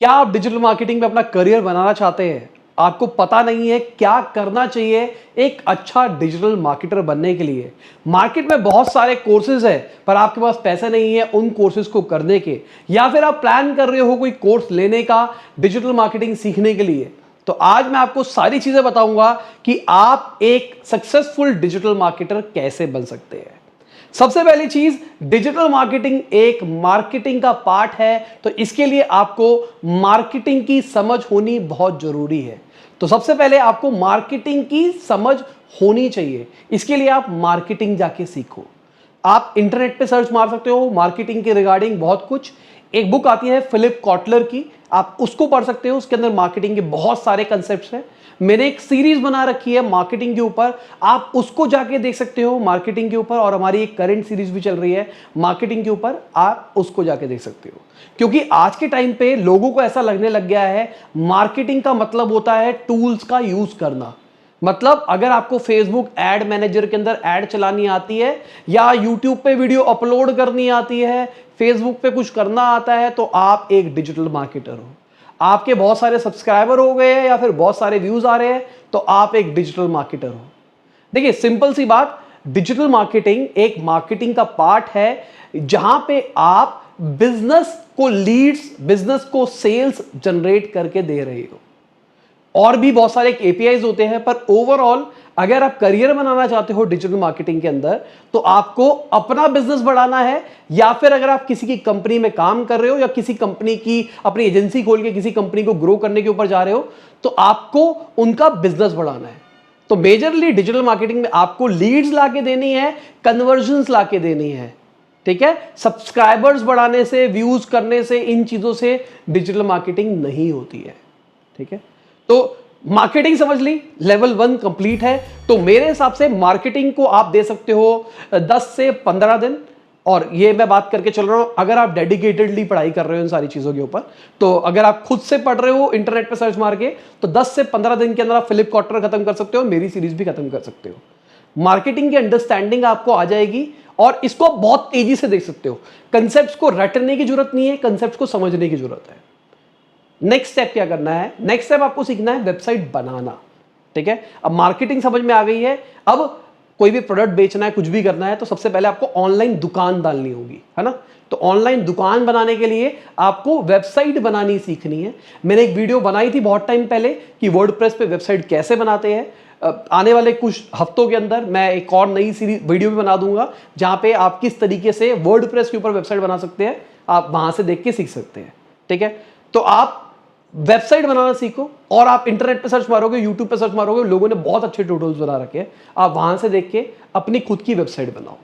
क्या आप digital marketing में अपना करियर बनाना चाहते हैं? आपको पता नहीं है क्या करना चाहिए एक अच्छा डिजिटल मार्केटर बनने के लिए। मार्केट में बहुत सारे कोर्सेज है पर आपके पास पैसे नहीं है उन कोर्सेज को करने के, या फिर आप प्लान कर रहे हो कोई कोर्स लेने का डिजिटल मार्केटिंग सीखने के लिए। तो आज मैं आपको सारी चीजें बताऊंगा कि आप एक सक्सेसफुल डिजिटल मार्केटर कैसे बन सकते हैं। सबसे पहली चीज, डिजिटल मार्केटिंग एक मार्केटिंग का पार्ट है, तो इसके लिए आपको मार्केटिंग की समझ होनी बहुत जरूरी है। तो सबसे पहले आपको मार्केटिंग की समझ होनी चाहिए, इसके लिए आप मार्केटिंग जाके सीखो। आप इंटरनेट पे सर्च मार सकते हो मार्केटिंग के रिगार्डिंग बहुत कुछ। एक बुक आती है फिलिप कॉटलर की, आप उसको पढ़ सकते हो, उसके अंदर मार्केटिंग के बहुत सारे कंसेप्ट्स हैं। मैंने एक सीरीज बना रखी है मार्केटिंग के ऊपर, आप उसको जाके देख सकते हो मार्केटिंग के ऊपर, और हमारी एक करंट सीरीज भी चल रही है मार्केटिंग के ऊपर, आप उसको जाके देख सकते हो। क्योंकि आज के टाइम पे लोगों को ऐसा लगने लग गया है मार्केटिंग का मतलब होता है टूल्स का यूज करना। मतलब अगर आपको फेसबुक एड मैनेजर के अंदर एड चलानी आती है, या यूट्यूब पे वीडियो अपलोड करनी आती है, फेसबुक पे कुछ करना आता है, तो आप एक डिजिटल मार्केटर हो। आपके बहुत सारे सब्सक्राइबर हो गए हैं या फिर बहुत सारे व्यूज आ रहे हैं, तो आप एक डिजिटल मार्केटर हो। देखिए सिंपल सी बात, डिजिटल मार्केटिंग एक मार्केटिंग का पार्ट है जहां पे आप बिजनेस को लीड्स, बिजनेस को सेल्स जनरेट करके दे रहे हो। और भी बहुत सारे केपीआईज होते हैं, पर ओवरऑल अगर आप करियर बनाना चाहते हो डिजिटल मार्केटिंग के अंदर, तो आपको अपना बिजनेस बढ़ाना है, या फिर अगर आप किसी की कंपनी में काम कर रहे हो या किसी कंपनी की अपनी एजेंसी खोल के किसी कंपनी को ग्रो करने के ऊपर जा रहे हो, तो आपको उनका बिजनेस बढ़ाना है। तो मेजरली डिजिटल मार्केटिंग में आपको लीड्स लाके देनी है, कन्वर्जन्स लाके देनी है। ठीक है, सब्सक्राइबर्स बढ़ाने से, व्यूज करने से, इन चीजों से डिजिटल मार्केटिंग नहीं होती है। ठीक है, तो मार्केटिंग समझ ली, लेवल 1 कंप्लीट है। तो मेरे हिसाब से मार्केटिंग को आप दे सकते हो 10 से 15 दिन। और ये मैं बात करके चल रहा हूं अगर आप डेडिकेटेडली पढ़ाई कर रहे हो इन सारी चीजों के ऊपर। तो अगर आप खुद से पढ़ रहे हो इंटरनेट पे सर्च मार के, तो 10 से 15 दिन के अंदर आप फिलिप कॉटलर खत्म कर सकते हो, मेरी सीरीज भी खत्म कर सकते हो। मार्केटिंग की अंडरस्टैंडिंग आपको आ जाएगी और इसको बहुत तेजी से देख सकते हो। कंसेप्ट को रटने की जरूरत नहीं है, कंसेप्ट को समझने की जरूरत है। नेक्स्ट स्टेप क्या करना है? नेक्स्ट स्टेप आपको सीखना है वेबसाइट बनाना। ठीक है, अब मार्केटिंग समझ में आ गई है, अब कोई भी प्रोडक्ट बेचना है, कुछ भी करना है, तो सबसे पहले आपको ऑनलाइन दुकान डालनी होगी, है ना। तो ऑनलाइन दुकान बनाने के लिए आपको वेबसाइट बनानी सीखनी है। मैंने एक वीडियो बनाई थी बहुत टाइम पहले कि वर्डप्रेस पे वेबसाइट कैसे बनाते हैं। आने वाले कुछ हफ्तों के अंदर मैं एक और नई सीरीज वीडियो भी बना दूंगा जहां पे आप किस तरीके से वर्डप्रेस के ऊपर वेबसाइट बना सकते हैं, आप वहां से देख के सीख सकते हैं। ठीक है, तो आप वेबसाइट बनाना सीखो, और आप इंटरनेट पे सर्च मारोगे, यूट्यूब पे सर्च मारोगे, लोगों ने बहुत अच्छे ट्यूटोरियल्स बना रखे हैं, आप वहां से देख के अपनी खुद की वेबसाइट बनाओ।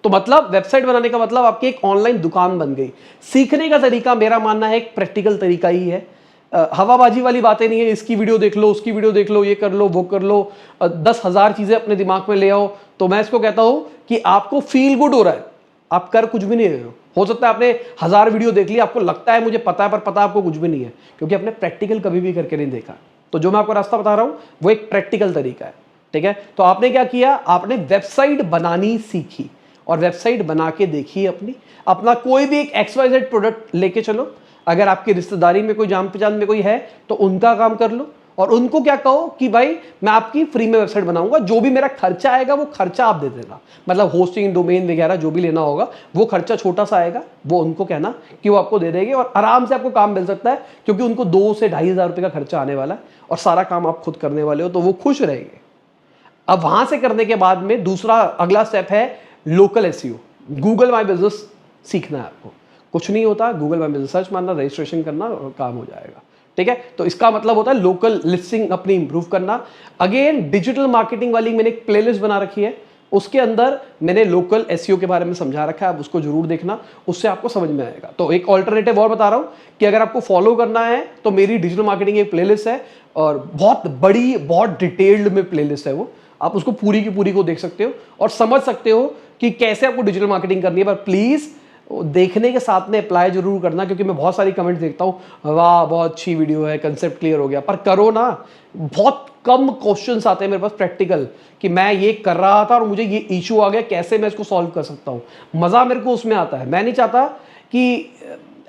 तो मतलब वेबसाइट बनाने का मतलब आपकी एक ऑनलाइन दुकान बन गई। सीखने का तरीका मेरा मानना है एक प्रैक्टिकल तरीका ही है। हवाबाजी वाली बातें नहीं है, इसकी वीडियो देख लो, उसकी वीडियो देख लो, ये कर लो, वो कर लो, 10,000 चीजें अपने दिमाग में ले आओ। तो मैं इसको कहता हूं कि आपको फील गुड हो रहा है, आप कर कुछ भी नहीं रहे हो सकता है आपने 1000 वीडियो देख ली, आपको लगता है मुझे पता है, पर पता आपको कुछ भी नहीं है, क्योंकि आपने प्रैक्टिकल कभी भी करके नहीं देखा। तो जो मैं आपको रास्ता बता रहा हूं वो एक प्रैक्टिकल तरीका है। ठीक है, तो आपने क्या किया, आपने वेबसाइट बनानी सीखी और वेबसाइट बना के देखी अपना कोई भी एक XYZ प्रोडक्ट लेके चलो। अगर आपकी रिश्तेदारी में कोई जान पहचान में कोई है तो उनका काम कर लो, और उनको क्या कहो कि भाई मैं आपकी फ्री में वेबसाइट बनाऊंगा, जो भी मेरा खर्चा आएगा वो खर्चा आप दे देना। मतलब होस्टिंग, डोमेन वगैरह जो भी लेना होगा वो खर्चा छोटा सा आएगा, वो उनको कहना कि वो आपको दे देंगे, और आराम से आपको काम मिल सकता है, क्योंकि उनको 2 से 2,500 रुपये का खर्चा आने वाला है और सारा काम आप खुद करने वाले हो, तो वो खुश रहेंगे। अब वहां से करने के बाद में दूसरा अगला स्टेप है local SEO, Google my business सीखना है आपको। कुछ नहीं होता, गूगल माई बिजनेस सर्च मारना, रजिस्ट्रेशन करना और काम हो जाएगा। ठीक है, तो इसका मतलब होता है लोकल लिस्टिंग अपनी इंप्रूव करना। अगेन डिजिटल मार्केटिंग वाली मैंने एक प्लेलिस्ट बना रखी है, उसके अंदर मैंने लोकल SEO के बारे में समझा रखा है, आप उसको जरूर देखना, उससे आपको समझ में आएगा। तो एक ऑल्टरनेटिव और बता रहा हूं कि अगर आपको फॉलो करना है तो मेरी डिजिटल मार्केटिंग एक प्लेलिस्ट है, और बहुत बड़ी, बहुत डिटेल्ड में प्लेलिस्ट है वो, आप उसको पूरी की पूरी को देख सकते हो और समझ सकते हो कि कैसे आपको डिजिटल मार्केटिंग करनी है। पर प्लीज देखने के साथ में अप्लाई जरूर करना, क्योंकि मैं बहुत सारी कमेंट्स देखता हूँ, वाह बहुत अच्छी वीडियो है, कंसेप्ट क्लियर हो गया, पर करो ना। बहुत कम क्वेश्चंस आते हैं मेरे पास प्रैक्टिकल कि मैं ये कर रहा था और मुझे ये इशू आ गया, कैसे मैं इसको सॉल्व कर सकता हूँ। मजा मेरे को उसमें आता है। मैं नहीं चाहता कि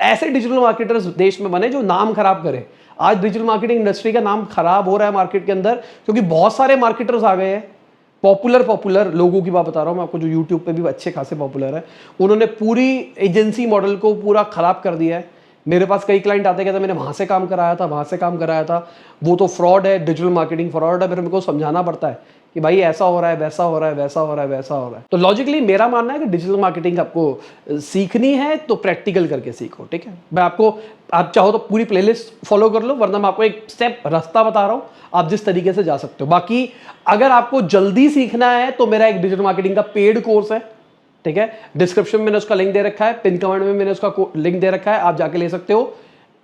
ऐसे डिजिटल मार्केटर्स देश में बने जो नाम खराब करें। आज डिजिटल मार्केटिंग इंडस्ट्री का नाम खराब हो रहा है मार्केट के अंदर, क्योंकि बहुत सारे मार्केटर्स आ गए हैं। पॉपुलर लोगों की बात बता रहा हूं मैं आपको, जो यूट्यूब पे भी अच्छे खासे पॉपुलर है। उन्होंने पूरी एजेंसी मॉडल को पूरा खराब कर दिया है। मेरे पास कई क्लाइंट आते कहते मैंने वहां से काम कराया था, वहां से काम कराया था, वो तो फ्रॉड है, डिजिटल मार्केटिंग फ्रॉड है। फिर मेरे को समझाना पड़ता है कि भाई ऐसा हो रहा है, वैसा हो रहा है, वैसा हो रहा है, वैसा हो रहा है। तो लॉजिकली मेरा मानना है कि डिजिटल मार्केटिंग आपको सीखनी है तो प्रैक्टिकल करके सीखो, ठीक है। मैं आपको, आप चाहो तो पूरी प्लेलिस्ट फॉलो कर लो, वरना मैं आपको एक स्टेप रास्ता बता रहा हूं, आप जिस तरीके से जा सकते हो। बाकी अगर आपको जल्दी सीखना है तो मेरा एक डिजिटल मार्केटिंग का पेड कोर्स है, ठीक है। डिस्क्रिप्शन में मैंने उसका लिंक दे रखा है, पिन कमेंट में मैंने उसका लिंक दे रखा है, आप जाके ले सकते हो।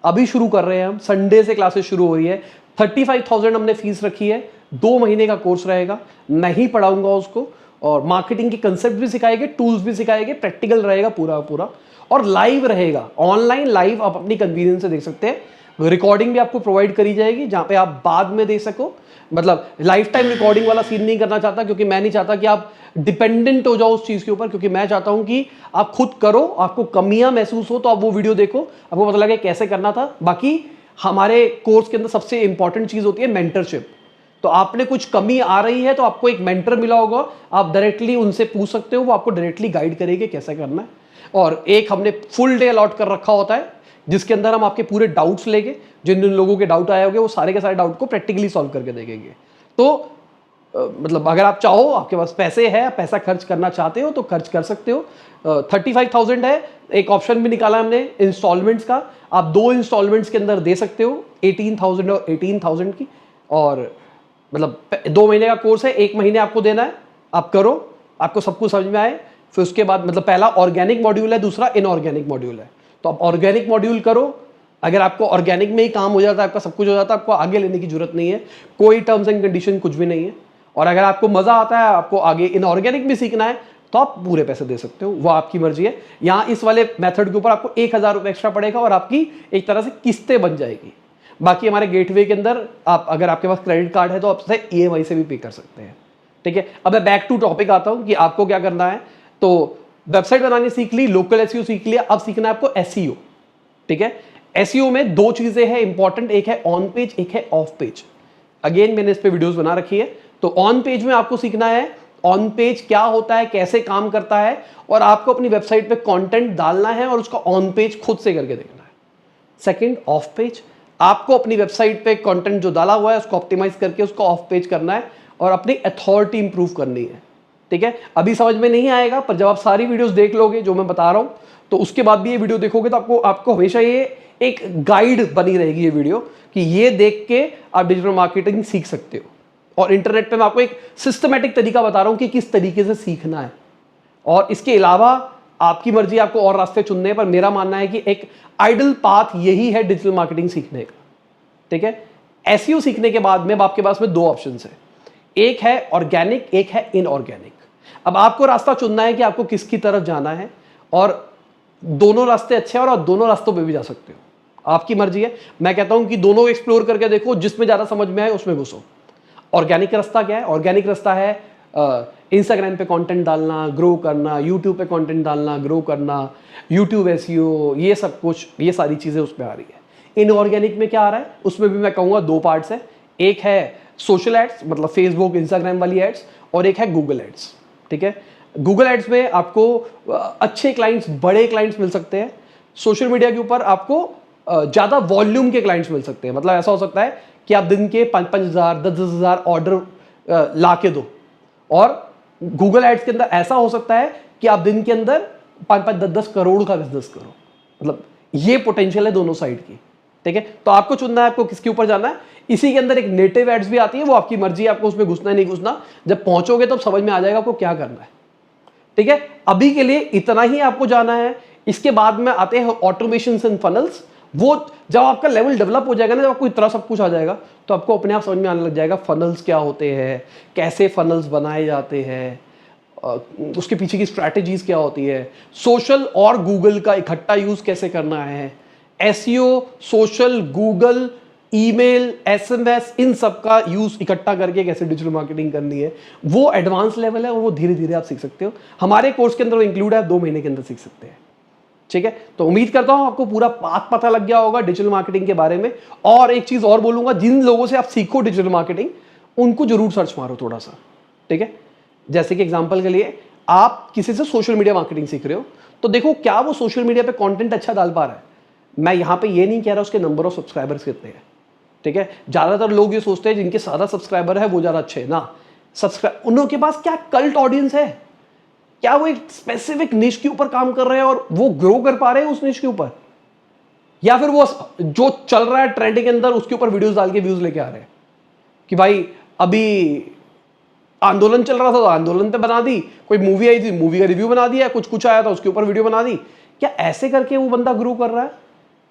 अभी शुरू कर रहे हैं हम, संडे से क्लासेस शुरू हो रही है। 35,000 हमने फीस रखी है, 2 महीने का कोर्स रहेगा, नहीं पढ़ाऊंगा उसको, और मार्केटिंग के कंसेप्ट भी सिखाएंगे, टूल्स भी सिखाएंगे, प्रैक्टिकल रहेगा पूरा पूरा, और लाइव रहेगा, ऑनलाइन लाइव आप अपनी कन्वीनियंस से देख सकते हैं। रिकॉर्डिंग भी आपको प्रोवाइड करी जाएगी जहां पे आप बाद में देख सको। मतलब लाइफ टाइम रिकॉर्डिंग वाला सीन नहीं करना चाहता, क्योंकि मैं नहीं चाहता कि आप डिपेंडेंट हो जाओ उस चीज के ऊपर, क्योंकि मैं चाहता हूं कि आप खुद करो, आपको कमियां महसूस हो तो आप वो वीडियो देखो, आपको पता लगे कैसे करना था। बाकी हमारे कोर्स के अंदर सबसे इंपॉर्टेंट चीज होती है मेंटरशिप। तो आपने कुछ कमी आ रही है तो आपको एक मेंटर मिला होगा, आप डायरेक्टली उनसे पूछ सकते हो, वो आपको डायरेक्टली गाइड करेंगे कैसे करना है। और एक हमने फुल डे अलॉट कर रखा होता है, जिसके अंदर हम आपके पूरे डाउट्स लेके, जिन जिन लोगों के डाउट आए होंगे वो सारे के सारे डाउट को प्रैक्टिकली सॉल्व करके देंगे। तो मतलब अगर आप चाहो, आपके पास पैसे है, पैसा खर्च करना चाहते हो तो खर्च कर सकते हो। 35,000 है। एक ऑप्शन भी निकाला हमने इंस्टॉलमेंट्स का, आप 2 इंस्टॉलमेंट्स के अंदर दे सकते हो, 18,000 और 18,000 की। और मतलब 2 महीने का कोर्स है, 1 महीने आपको देना है, आप करो, आपको सब कुछ समझ में आए। फिर उसके बाद मतलब पहला ऑर्गेनिक मॉड्यूल है, दूसरा इनऑर्गेनिक मॉड्यूल है। तो आप ऑर्गेनिक मॉड्यूल करो, अगर आपको ऑर्गेनिक में ही काम हो जाता है, आपका सब कुछ हो जाता है, आपको आगे लेने की जरूरत नहीं है, कोई टर्म्स एंड कंडीशन कुछ भी नहीं है। और अगर आपको मजा आता है, आपको आगे इनऑर्गेनिक भी सीखना है, तो आप पूरे पैसे दे सकते हो, वो आपकी मर्जी है। यहाँ इस वाले मेथड के ऊपर आपको 1,000 रुपये एक्स्ट्रा पड़ेगा और आपकी एक तरह से किस्तें बन जाएगी। बाकी हमारे गेटवे के अंदर आप, अगर आपके पास क्रेडिट कार्ड है तो आप EMI से भी पे कर सकते हैं, ठीक है। अब मैं बैक टू टॉपिक आता हूं कि आपको क्या करना है। तो वेबसाइट बनानी सीख ली, लोकल SEO सीख लिया, अब सीखना है आपको SEO, ठीक है। SEO में 2 चीजें हैं इंपॉर्टेंट, एक है ऑन पेज, एक है ऑफ पेज। अगेन मैंने इस पे वीडियोस बना रखी है। तो ऑन पेज में आपको सीखना है ऑन पेज क्या होता है, कैसे काम करता है, और आपको अपनी वेबसाइट पे कंटेंट डालना है और उसका ऑन पेज खुद से करके देखना है। सेकंड, ऑफ पेज, आपको अपनी वेबसाइट पे कंटेंट जो डाला हुआ है उसको ऑप्टिमाइज करके उसको ऑफ पेज करना है और अपनी अथॉरिटी इंप्रूव करनी है, ठीक है। अभी समझ में नहीं आएगा, पर जब आप सारी वीडियोस देख लोगे जो मैं बता रहा हूं, तो उसके बाद भी ये वीडियो देखोगे तो आपको हमेशा ये एक गाइड बनी रहेगी ये वीडियो, कि ये देख के आप डिजिटल मार्केटिंग सीख सकते हो। और इंटरनेट पे मैं आपको एक सिस्टमैटिक तरीका बता रहा हूं कि किस तरीके से सीखना है। और इसके अलावा आपकी मर्जी, आपको और रास्ते चुनने हैं, पर मेरा मानना है कि एक आइडल पाथ यही है डिजिटल मार्केटिंग सीखने का, ठीक है। SEO सीखने के बाद में अब आपके पास में 2 ऑप्शंस है, एक है ऑर्गेनिक, एक है इनऑर्गेनिक। अब आपको रास्ता चुनना है कि आपको किसकी तरफ जाना है, और दोनों रास्ते अच्छे हैं और आप दोनों रास्तों पे भी जा सकते हो, आपकी मर्जी है। मैं कहता हूं कि दोनों एक्सप्लोर करके देखो, जिसमें ज्यादा समझ में आए उसमें घुसो। ऑर्गेनिक रास्ता क्या है? ऑर्गेनिक रास्ता है इंस्टाग्राम पे कंटेंट डालना, ग्रो करना, यूट्यूब पे कंटेंट डालना, ग्रो करना, यूट्यूब SEO, ये सब कुछ, ये सारी चीजें उसमें आ रही है। इनऑर्गेनिक में क्या आ रहा है, उसमें भी मैं कहूँगा 2 पार्ट्स है, एक है सोशल एड्स, मतलब फेसबुक इंस्टाग्राम वाली एड्स, और एक है गूगल एड्स, ठीक है। गूगल एड्स में आपको अच्छे क्लाइंट्स, बड़े क्लाइंट्स मिल सकते हैं। सोशल मीडिया के ऊपर आपको ज़्यादा वॉल्यूम के क्लाइंट्स मिल सकते हैं। मतलब ऐसा हो सकता है कि आप दिन के 5,000, 10,000 ऑर्डर ला के दो, और गूगल एड्स के अंदर ऐसा हो सकता है कि आप दिन के अंदर 5-5, 10-10 करोड़ का बिजनेस करो। मतलब ये पोटेंशियल है दोनों साइड की, ठीक है। तो आपको चुनना है आपको किसके ऊपर जाना है। इसी के अंदर एक नेटिव एड्स भी आती है, वो आपकी मर्जी है, आपको उसमें घुसना है नहीं घुसना, जब पहुंचोगे तब समझ में आ जाएगा आपको क्या करना है, ठीक है। अभी के लिए इतना ही आपको जाना है। इसके बाद में आते हैं ऑटोमेशन एंड फनल्स। वो जब आपका लेवल डेवलप हो जाएगा ना, जब आपको इतना सब कुछ आ जाएगा, तो आपको अपने आप समझ में आने लग जाएगा फनल्स क्या होते हैं, कैसे फनल्स बनाए जाते हैं, उसके पीछे की स्ट्रैटेजीज क्या होती है, सोशल और गूगल का इकट्ठा यूज कैसे करना है, SEO, social, Google, email, SMS, इन सब का यूज इकट्ठा करके कैसे डिजिटल मार्केटिंग करनी है, वो एडवांस लेवल है और वो धीरे धीरे आप सीख सकते हो। हमारे कोर्स के अंदर वो इंक्लूड है, 2 महीने के अंदर सीख सकते हैं, ठीक है, तो उम्मीद करता हूं आपको पूरा पाथ पता लग गया होगा डिजिटल मार्केटिंग के बारे में। और एक चीज और बोलूंगा, जिन लोगों से आप सीखो डिजिटल मार्केटिंग, उनको जरूर सर्च मारो थोड़ा सा, ठीक है। जैसे कि एग्जांपल के लिए आप किसी से सोशल मीडिया मार्केटिंग सीख रहे हो, तो देखो क्या वो सोशल मीडिया पे कंटेंट अच्छा डाल पा रहा है। मैं यहां पे ये नहीं कह रहा उसके नंबर ऑफ सब्सक्राइबर्स कितने हैं, ठीक है। ज्यादातर लोग ये सोचते हैं जिनके ज्यादा सब्सक्राइबर है वो ज्यादा अच्छे हैं ना। सब्सक्राइब उन लोगों के पास क्या कल्ट ऑडियंस है, क्या वो एक स्पेसिफिक निश के ऊपर काम कर रहे हैं और वो ग्रो कर पा रहे हैं उस निश के ऊपर, या फिर वो जो चल रहा है ट्रेंडिंग के अंदर उसके ऊपर वीडियोस डाल के व्यूज लेके आ रहे हैं कि भाई अभी आंदोलन चल रहा था तो आंदोलन पे बना दी, कोई मूवी आई थी मूवी का रिव्यू बना दिया, कुछ कुछ आया था उसके ऊपर वीडियो बना दी। क्या ऐसे करके वो बंदा ग्रो कर रहा है,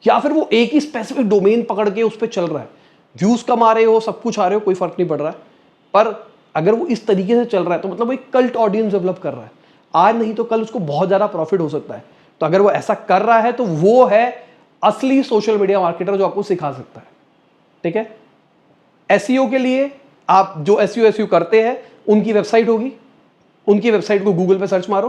या फिर वो एक ही स्पेसिफिक डोमेन पकड़ के उस पर चल रहा है, व्यूज कम आ रहे हो, सब कुछ आ रहे हो, कोई फर्क नहीं पड़ रहा है। पर अगर वो इस तरीके से चल रहा है तो मतलब वो एक कल्ट ऑडियंस डेवलप कर रहा है, आज नहीं तो कल उसको बहुत ज्यादा प्रॉफिट हो सकता है। तो अगर वो ऐसा कर रहा है तो वो है असली सोशल मीडिया मार्केटर जो आपको सिखा सकता है, ठीक है। एसईओ के लिए आप जो एसईओ करते हैं उनकी वेबसाइट होगी, उनकी वेबसाइट को गूगल पे सर्च मारो,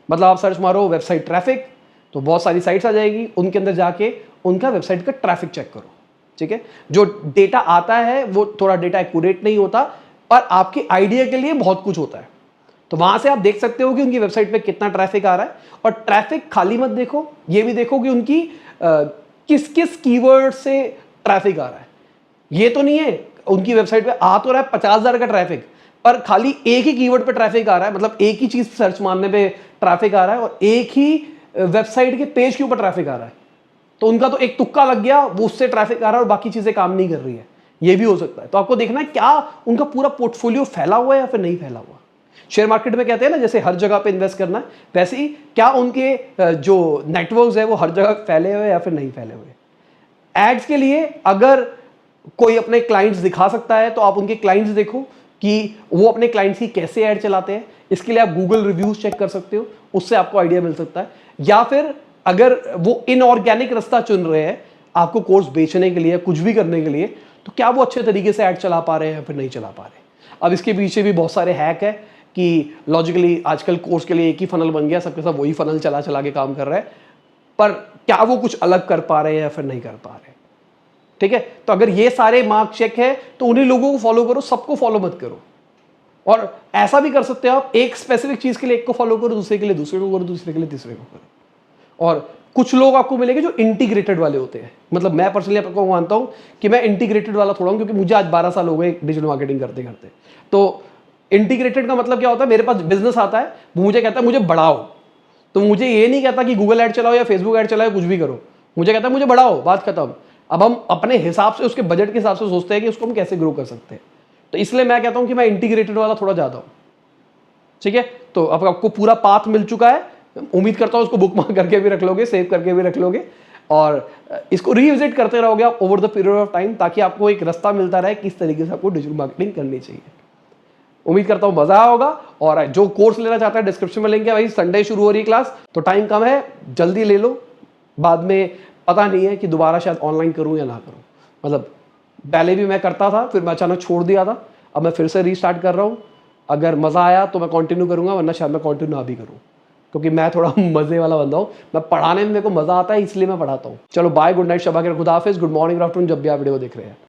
मतलब आप सर्च मारो वेबसाइट ट्रैफिक, तो बहुत सारी साइट्स आ जाएगी, उनके अंदर जाके उनका वेबसाइट का ट्रैफिक चेक करो, ठीक है। जो डेटा आता है वो थोड़ा डेटा एक्यूरेट नहीं होता, पर आपके आइडिया के लिए बहुत कुछ होता है। तो वहां से आप देख सकते हो कि उनकी वेबसाइट पे कितना ट्रैफिक आ रहा है। और ट्रैफिक खाली मत देखो, ये भी देखो कि उनकी किस किस कीवर्ड से ट्रैफिक आ रहा है। ये तो नहीं है उनकी वेबसाइट पे आ तो रहा है 50,000 का ट्रैफिक, पर खाली एक ही कीवर्ड पे ट्रैफिक आ रहा है, मतलब एक ही चीज सर्च मारने पे ट्रैफिक आ रहा है और एक ही वेबसाइट के पेज के ऊपर ट्रैफिक आ रहा है। तो उनका तो एक तुक्का लग गया, वो उससे ट्रैफिक आ रहा है और बाकी चीजें काम नहीं कर रही है, ये भी हो सकता है। तो आपको देखना है क्या उनका पूरा पोर्टफोलियो फैला हुआ है या फिर नहीं फैला हुआ। शेयर मार्केट में कहते हैं ना जैसे हर जगह पे इन्वेस्ट करना है, वैसे ही क्या उनके जो नेटवर्क्स है वो हर जगह फैले हुए या फिर नहीं फैले हुए। एड्स के लिए अगर कोई अपने क्लाइंट्स दिखा सकता है तो आप उनके क्लाइंट्स देखो कि वो अपने क्लाइंट्स की कैसे ऐड चलाते हैं। इसके लिए आप गूगल रिव्यूज चेक कर सकते हो, उससे आपको आइडिया मिल सकता है। या फिर अगर वो इनऑर्गेनिक रास्ता चुन रहे हैं आपको कोर्स बेचने के लिए, कुछ भी करने के लिए, तो क्या वो अच्छे तरीके से ऐड चला पा रहे हैं या फिर नहीं चला पा रहे। अब इसके पीछे भी बहुत सारे हैक है कि लॉजिकली आजकल कोर्स के लिए एक ही फनल बन गया, सबके सब वही फनल चला चला के काम कर रहे हैं, पर क्या वो कुछ अलग कर पा रहे हैं या फिर नहीं कर पा रहे, ठीक है। तो अगर ये सारे मार्क चेक है तो उन्हीं लोगों को फॉलो करो, सबको फॉलो मत करो। और ऐसा भी कर सकते हो आप, एक स्पेसिफिक चीज के लिए एक को फॉलो करो, दूसरे के लिए दूसरे को करो, दूसरे के लिए तीसरे को करो। और कुछ लोग आपको मिलेंगे जो इंटीग्रेटेड वाले होते हैं, मतलब मैं पर्सनली आपको मानता हूं कि मैं इंटीग्रेटेड वाला थोड़ा हूं, क्योंकि मुझे आज 12 साल हो गए डिजिटल मार्केटिंग करते करते। तो इंटीग्रेटेड का मतलब क्या होता है, मेरे पास बिजनेस आता है, वो मुझे कहता है मुझे बढ़ाओ, तो मुझे ये नहीं कहता कि गूगल ऐड चलाओ या फेसबुक ऐड चलाओ, कुछ भी करो, मुझे कहता है मुझे बढ़ाओ, बात खत्म। अब हम अपने हिसाब से उसके बजट के हिसाब से सोचते हैं कि उसको हम कैसे ग्रो कर सकते हैं। तो इसलिए मैं कहता हूं कि मैं इंटीग्रेटेड वाला थोड़ा ज्यादा हूं, ठीक है। तो अब आपको पूरा पाथ मिल चुका है, उम्मीद करता हूं उसको बुक मार्क करके भी रख लोगे, सेव करके भी रख लोगे और इसको रिविजिट करते रहोगे आप over the period of time, ताकि आपको एक रास्ता मिलता रहे किस तरीके से आपको डिजिटल मार्केटिंग करनी चाहिए। उम्मीद करता हूं मजा आया होगा। और जो कोर्स लेना चाहता है डिस्क्रिप्शन में लिंक है, भाई संडे शुरू हो रही क्लास, तो टाइम कम है, जल्दी ले लो, बाद में पता नहीं है कि दोबारा शायद ऑनलाइन करूं या ना करूं। मतलब पहले भी मैं करता था, फिर मैं अचानक छोड़ दिया था, अब मैं फिर से रीस्टार्ट कर रहा हूं। अगर मजा आया तो मैं कंटिन्यू करूंगा, वरना शायद मैं कंटिन्यू ना भी करूं, क्योंकि मैं थोड़ा मजे वाला बंदा हूं। मैं पढ़ाने में मेरे को मजा आता है, इसलिए मैं पढ़ाता हूं। चलो बाय, गुड नाइट, शबा खैर, खुदा हाफिज, गुड मॉर्निंग, आफ्टरनून, जब भी आप वीडियो देख रहे हैं।